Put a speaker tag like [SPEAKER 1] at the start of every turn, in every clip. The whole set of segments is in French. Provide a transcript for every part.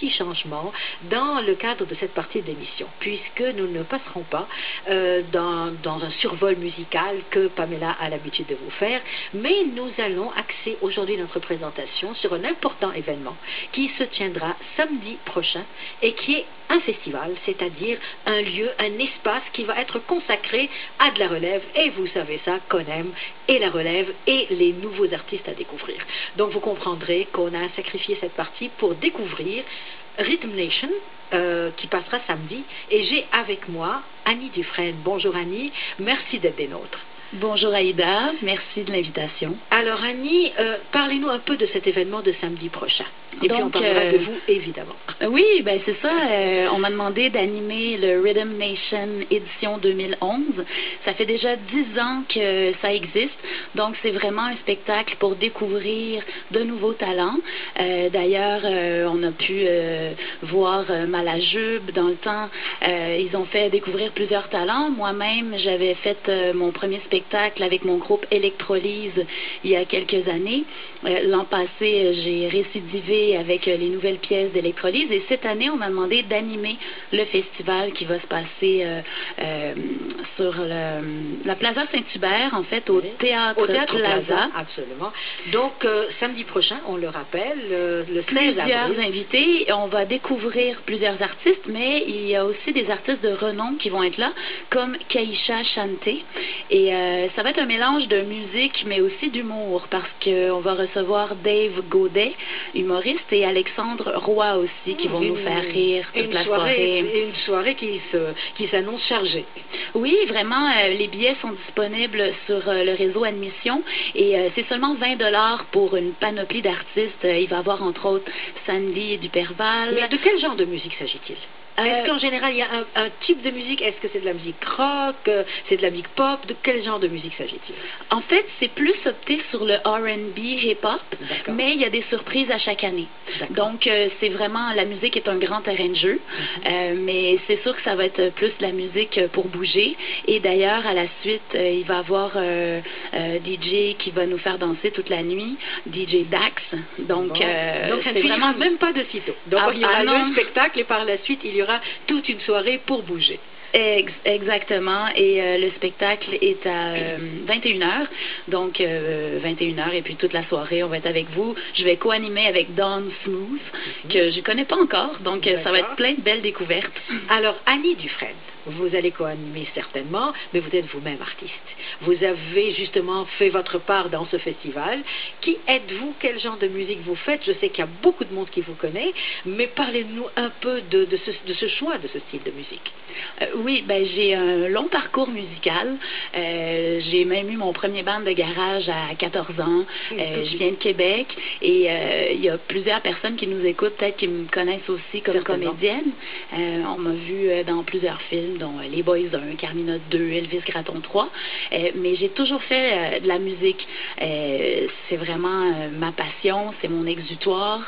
[SPEAKER 1] petits changements dans le cadre de cette partie d'émission, puisque nous ne passerons pas dans un survol musical que Pamela a l'habitude de vous faire, mais nous allons axer aujourd'hui notre présentation sur un important événement qui se tiendra samedi prochain et qui est un festival, c'est-à-dire un lieu, un espace qui va être consacré à de la relève, et vous savez ça, qu'on aime, et la relève, et les nouveaux artistes à découvrir. Donc vous comprendrez qu'on a sacrifié cette partie pour découvrir Rhythm Nation, qui passera samedi, et j'ai avec moi Annie Dufresne. Bonjour Annie, merci d'être des nôtres.
[SPEAKER 2] Bonjour Aïda, merci de l'invitation.
[SPEAKER 1] Alors Annie, parlez-nous un peu de cet événement de samedi prochain. Et
[SPEAKER 2] donc,
[SPEAKER 1] puis on parlera de vous, évidemment.
[SPEAKER 2] Oui, ben c'est ça. On m'a demandé d'animer le Rhythm Nation édition 2011. Ça fait déjà 10 ans que ça existe. Donc c'est vraiment un spectacle pour découvrir de nouveaux talents. D'ailleurs, on a pu voir Malajube dans le temps. Ils ont fait découvrir plusieurs talents. Moi-même, j'avais fait mon premier spectacle avec mon groupe Électrolyse il y a quelques années. L'an passé, j'ai récidivé avec les nouvelles pièces d'Électrolyse, et cette année, on m'a demandé d'animer le festival qui va se passer sur la Plaza Saint-Hubert, en fait, au Théâtre Plaza.
[SPEAKER 1] Absolument. Donc, samedi prochain, on le rappelle, le 16 avril.
[SPEAKER 2] Plusieurs invités. On va découvrir plusieurs artistes, mais il y a aussi des artistes de renom qui vont être là, comme Kaïcha Chanté. Et ça va être un mélange de musique, mais aussi d'humour, parce qu'on va recevoir Dave Godet, humoriste, et Alexandre Roy aussi, qui vont nous faire rire toute la soirée.
[SPEAKER 1] Une soirée qui s'annonce chargée.
[SPEAKER 2] Oui, vraiment, les billets sont disponibles sur le réseau Admission, et c'est seulement 20$ pour une panoplie d'artistes. Il va y avoir entre autres Sandy Duperval.
[SPEAKER 1] Mais de quel genre de musique s'agit-il? Est-ce qu'en général, il y a un type de musique? Est-ce que c'est de la musique rock? C'est de la musique pop? De quel genre de musique s'agit-il?
[SPEAKER 2] En fait, c'est plus opté sur le R&B, hip-hop, mais il y a des surprises à chaque année. Donc, c'est vraiment, la musique est un grand terrain de jeu, mais c'est sûr que ça va être plus de la musique pour bouger. Et d'ailleurs, à la suite, il va y avoir DJ qui va nous faire danser toute la nuit, DJ Dax. Donc
[SPEAKER 1] ça ne finira même pas de sitôt. Donc, il y aura le spectacle, et par la suite, il y aura toute une soirée pour bouger.
[SPEAKER 2] Exactement, et le spectacle est à 21h, donc 21h, et puis toute la soirée, on va être avec vous. Je vais co-animer avec Dawn Smooth, que je ne connais pas encore, donc ça va être plein de belles découvertes.
[SPEAKER 1] Alors, Annie Dufresne, vous allez co-animer certainement, mais vous êtes vous-même artiste. Vous avez justement fait votre part dans ce festival. Qui êtes-vous? Quel genre de musique vous faites? Je sais qu'il y a beaucoup de monde qui vous connaît, mais parlez-nous un peu de ce choix de ce style de musique.
[SPEAKER 2] Oui, ben j'ai un long parcours musical. J'ai même eu mon premier band de garage à 14 ans. Je viens de Québec, et il y a plusieurs personnes qui nous écoutent, peut-être qui me connaissent aussi comme comédienne. On m'a vu dans plusieurs films, dont Les Boys 1, Carmina 2, Elvis Gratton 3. Mais j'ai toujours fait de la musique. C'est vraiment ma passion, c'est mon exutoire.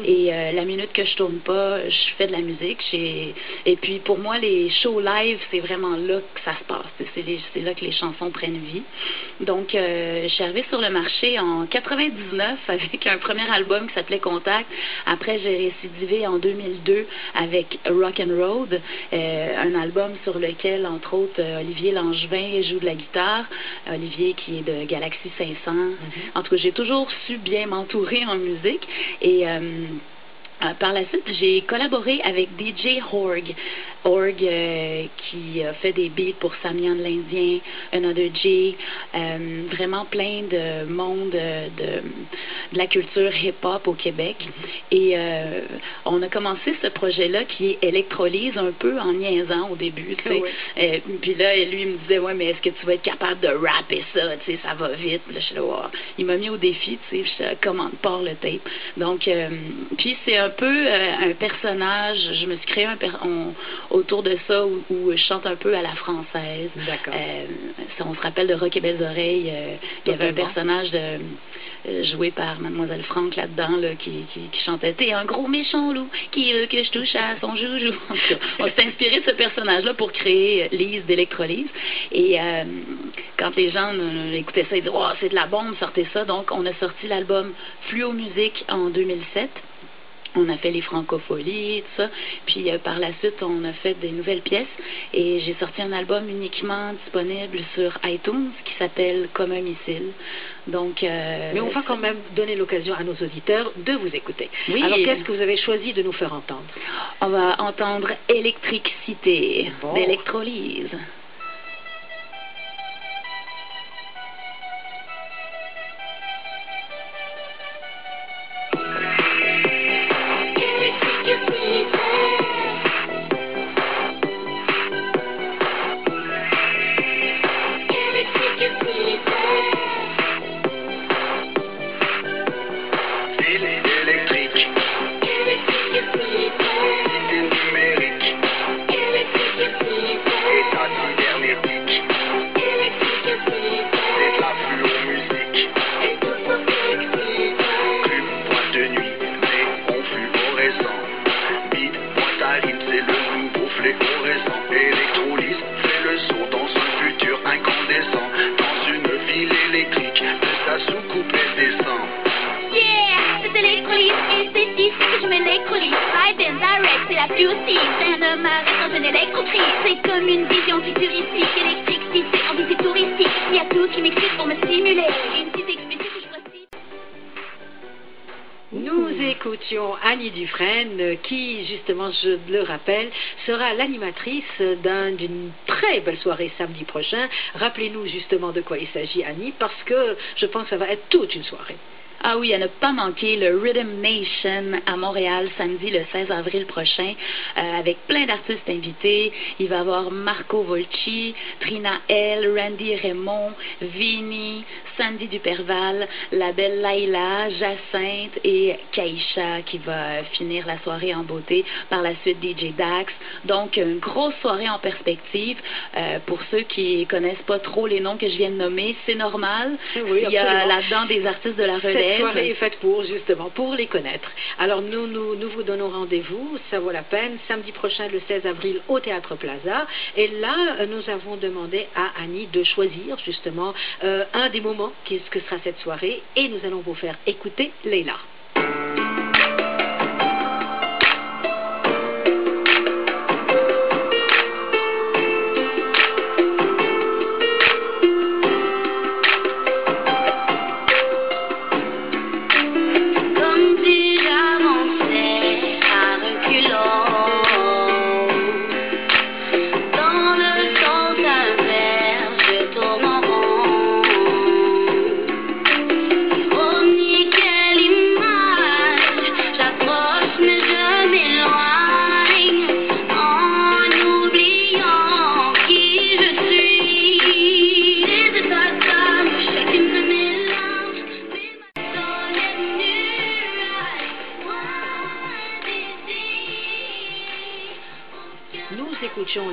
[SPEAKER 2] Et la minute que je tourne pas, je fais de la musique. Et puis pour moi, les shows live, c'est vraiment là que ça se passe. C'est là que les chansons prennent vie. Donc, je suis arrivée sur le marché en 99 avec un premier album qui s'appelait Contact. Après, j'ai récidivé en 2002 avec Rock and Road, un album sur lequel, entre autres, Olivier Langevin joue de la guitare. Olivier qui est de Galaxy 500. En tout cas, j'ai toujours su bien m'entourer en musique. Et par la suite, j'ai collaboré avec DJ Horg. Horg qui a fait des beats pour Samian l'Indien, Another J, vraiment plein de monde de la culture hip-hop au Québec. Et on a commencé ce projet-là qui est Électrolyse, un peu en niaisant au début, tu sais. Puis là, lui, il me disait, ouais, mais est-ce que tu vas être capable de rapper ça, tu sais, ça va vite. Là, je suis là, wow. Il m'a mis au défi, tu sais, je commande pas le tape. Donc, puis c'est un peu un personnage, je me suis créé autour de ça où je chante un peu à la française.
[SPEAKER 1] D'accord.
[SPEAKER 2] On se rappelle de Rock et Belles Oreilles, il y avait un personnage joué par Mademoiselle Franck là-dedans là, qui chantait « T'es un gros méchant loup qui veut que je touche à son joujou ». On s'est inspiré de ce personnage-là pour créer Lise d'Électrolyse. Et quand les gens écoutaient ça, ils disaient « Oh, c'est de la bombe, sortez ça ». Donc, on a sorti l'album Fluo Musique en 2007. On a fait les francopholies, tout ça. Puis par la suite, on a fait des nouvelles pièces. Et j'ai sorti un album uniquement disponible sur iTunes qui s'appelle Comme un missile. Donc,
[SPEAKER 1] mais on va quand même donner l'occasion à nos auditeurs de vous écouter.
[SPEAKER 2] Oui.
[SPEAKER 1] Alors, qu'est-ce que vous avez choisi de nous faire entendre?
[SPEAKER 2] On va entendre Électricité d'Électrolyse.
[SPEAKER 3] Électrolyse fait le saut dans un futur incandescent, dans une ville électrique, de sa soucoupe elle descend.
[SPEAKER 4] Yeah, c'est électrolyse et c'est ici que je m'électrolyse. Live and direct, c'est la plus aussi. Rien ne m'arrête dans une électroprise. C'est comme une vision futuristique, électricité en visite touristique. Il y a tout qui m'excite pour me stimuler. Une petite expédition que je voici.
[SPEAKER 1] Nous écoutions Annie Dufresne, qui, justement, je le rappelle, sera l'animatrice d'une très belle soirée samedi prochain. Rappelez-nous justement de quoi il s'agit, Annie, parce que je pense que ça va être toute une soirée.
[SPEAKER 2] Ah oui, à ne pas manquer le Rhythm Nation à Montréal samedi le 16 avril prochain avec plein d'artistes invités. Il va y avoir Marco Volci, Trina L, Randy Raymond, Vini, Sandy Duperval, la belle Laila, Jacinthe et Kaisha qui va finir la soirée en beauté. Par la suite, DJ Dax. Donc, une grosse soirée en perspective. Pour ceux qui connaissent pas trop les noms que je viens de nommer, c'est normal.
[SPEAKER 1] Oui,
[SPEAKER 2] il y a là-dedans des artistes de la relève.
[SPEAKER 1] Cette soirée est faite justement, pour les connaître. Alors, nous vous donnons rendez-vous, ça vaut la peine, samedi prochain, le 16 avril, au Théâtre Plaza. Et là, nous avons demandé à Annie de choisir, justement, un des moments que sera cette soirée. Et nous allons vous faire écouter Leila.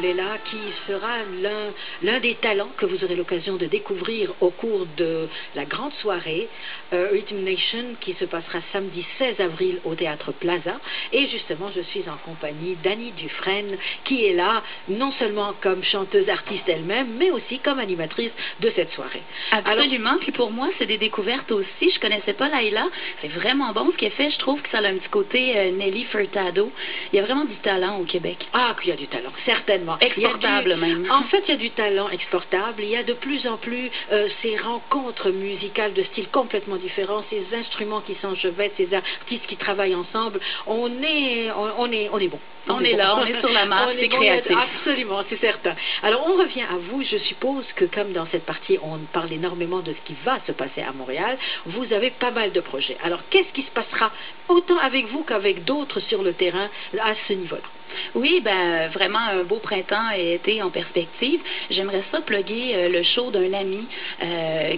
[SPEAKER 1] Leila, qui sera l'un des talents que vous aurez l'occasion de découvrir au cours de la grande soirée Rhythm Nation qui se passera samedi 16 avril au Théâtre Plaza. Et justement, je suis en compagnie d'Annie Dufresne qui est là non seulement comme chanteuse artiste elle-même, mais aussi comme animatrice de cette soirée.
[SPEAKER 2] Absolument. Alors, puis pour moi, c'est des découvertes aussi. Je connaissais pas Laila. C'est vraiment bon ce qu'elle fait. Je trouve que ça a un petit côté Nelly Furtado. Il y a vraiment du talent au Québec.
[SPEAKER 1] Ah, qu'il y a du talent, certainement.
[SPEAKER 2] Exportable même.
[SPEAKER 1] En fait, il y a du talent exportable. Il y a de plus en plus ces rencontres musicales de styles complètement différents, ces instruments qui s'enchevêtrent, ces artistes qui travaillent ensemble. On est bon.
[SPEAKER 2] On est là, on est sur la marche, c'est créatif.
[SPEAKER 1] Absolument, c'est certain. Alors, on revient à vous. Je suppose que comme dans cette partie, on parle énormément de ce qui va se passer à Montréal, vous avez pas mal de projets. Alors, qu'est-ce qui se passera autant avec vous qu'avec d'autres sur le terrain à ce niveau-là?
[SPEAKER 2] Oui, ben vraiment un beau printemps et été en perspective. J'aimerais ça plugger le show d'un ami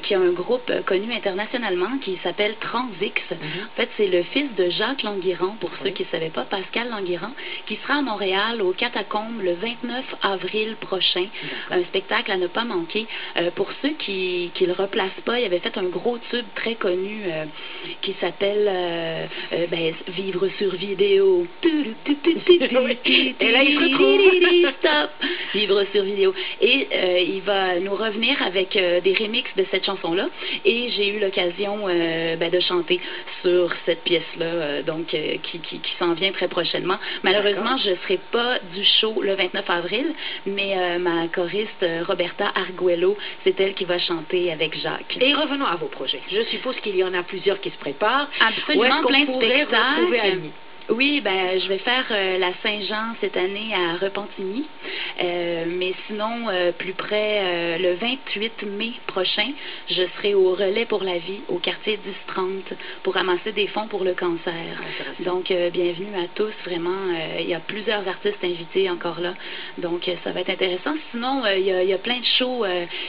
[SPEAKER 2] qui a un groupe connu internationalement qui s'appelle Transix. En fait, c'est le fils de Jacques Languirand, pour ceux qui ne savaient pas, Pascal Languirand, qui sera à Montréal aux Catacombes le 29 avril prochain. Un spectacle à ne pas manquer. Pour ceux qui ne le replacent pas, il avait fait un gros tube très connu qui s'appelle Vivre sur vidéo.
[SPEAKER 1] Et là, il se retrouve.
[SPEAKER 2] Stop, livre sur vidéo. Et il va nous revenir avec des remixes de cette chanson-là. Et j'ai eu l'occasion de chanter sur cette pièce-là, donc qui s'en vient très prochainement. Malheureusement, je ne serai pas du show le 29 avril, mais ma choriste Roberta Arguello, c'est elle qui va chanter avec Jacques.
[SPEAKER 1] Et revenons à vos projets. Je suppose qu'il y en a plusieurs qui se préparent.
[SPEAKER 2] Absolument, plein de spectacles. Oui, je vais faire la Saint-Jean cette année à Repentigny, mais sinon, plus près, le 28 mai prochain, je serai au Relais pour la vie, au quartier 1030, pour ramasser des fonds pour le cancer. Donc, bienvenue à tous, vraiment, il y a plusieurs artistes invités encore là, donc ça va être intéressant. Sinon, il y a plein de shows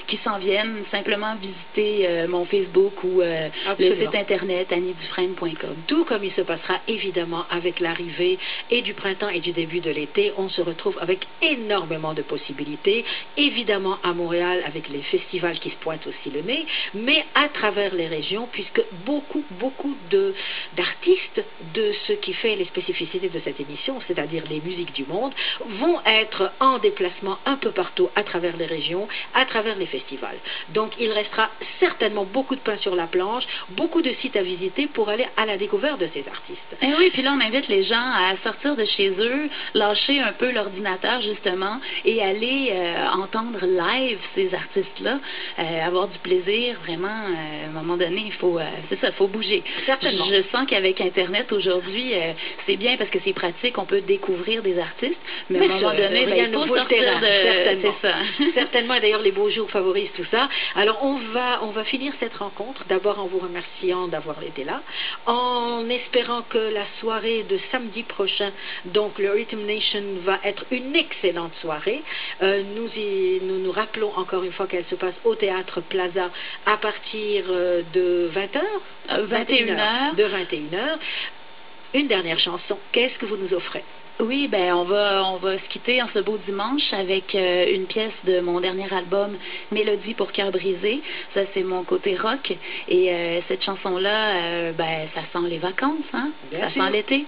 [SPEAKER 2] qui s'en viennent, simplement visiter mon Facebook ou le site internet anniedufresne.com.
[SPEAKER 1] Tout comme il se passera évidemment avec l'arrivée et du printemps et du début de l'été, on se retrouve avec énormément de possibilités, évidemment à Montréal avec les festivals qui se pointent aussi le nez, mais à travers les régions, puisque beaucoup d'artistes de ce qui fait les spécificités de cette émission, c'est-à-dire les musiques du monde, vont être en déplacement un peu partout à travers les régions, à travers les festivals. Donc il restera certainement beaucoup de pain sur la planche, beaucoup de sites à visiter pour aller à la découverte de ces artistes.
[SPEAKER 2] Et oui, puis là on invite les gens à sortir de chez eux, lâcher un peu l'ordinateur justement et aller entendre live ces artistes-là, avoir du plaisir, vraiment, à un moment donné, il faut, c'est ça, il faut bouger.
[SPEAKER 1] Certainement.
[SPEAKER 2] Je sens qu'avec Internet aujourd'hui, c'est bien parce que c'est pratique, on peut découvrir des artistes, mais à un moment donné, il faut sortir de...
[SPEAKER 1] Certainement.
[SPEAKER 2] C'est ça.
[SPEAKER 1] Certainement, d'ailleurs, les beaux jours favorisent tout ça. Alors, on va finir cette rencontre, d'abord en vous remerciant d'avoir été là, en espérant que la soirée de samedi prochain, donc le Rhythm Nation, va être une excellente soirée. Nous rappelons encore une fois qu'elle se passe au Théâtre Plaza à partir de 20h,
[SPEAKER 2] 21h.
[SPEAKER 1] De 21h. Une dernière chanson, qu'est-ce que vous nous offrez?
[SPEAKER 2] Oui, on va se quitter en ce beau dimanche avec une pièce de mon dernier album, Mélodie pour cœur brisé. Ça, c'est mon côté rock. Et cette chanson-là, ça sent les vacances, hein? Ça sent l'été.